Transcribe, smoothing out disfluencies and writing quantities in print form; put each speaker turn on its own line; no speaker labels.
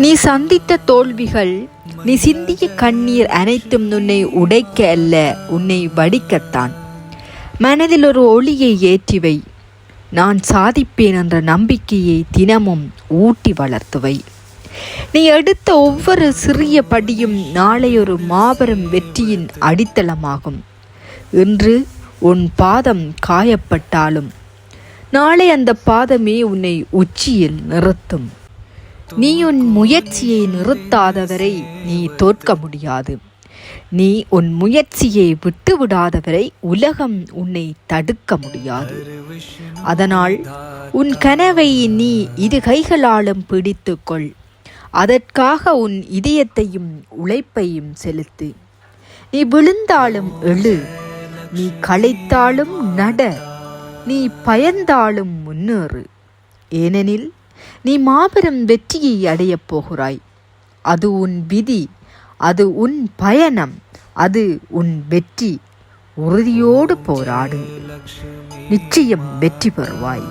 நீ சந்தித்த தோல்விகள், நீ சிந்திய கண்ணீர் அனைத்தும் உன்னை உடைக்க அல்ல, உன்னை வடிக்கத்தான். மனதில் ஒரு ஒளியை ஏற்றிவை. நான் சாதிப்பேன் என்ற நம்பிக்கையை தினமும் ஊட்டி வளர்த்துவை. நீ எடுத்த ஒவ்வொரு சிறிய படியும் நாளை ஒரு மாபெரும் வெற்றியின் அடித்தளமாகும். இன்று உன் பாதம் காயப்பட்டாலும் நாளை அந்த பாதமே உன்னை உச்சியில் நிறுத்தும். நீ உன் முயற்சியை நிறுத்தாதவரை நீ தோற்க முடியாது. நீ உன் முயற்சியை விட்டுவிடாதவரை உலகம் உன்னை தடுக்க முடியாது. அதனால் உன் கனவை நீ இரு கைகளாலும் பிடித்துக்கொள். அதற்காக உன் இதயத்தையும் உழைப்பையும் செலுத்து. நீ விழுந்தாலும் எழு, நீ களைத்தாலும் நட, நீ பயந்தாலும் முன்னேறு. ஏனெனில் நீ மாபெரும் வெற்றியை அடையப் போகிறாய். அது உன் விதி, அது உன் பயணம், அது உன் வெற்றி. உறுதியோடு போராடு, நிச்சயம் வெற்றி பெறுவாய்.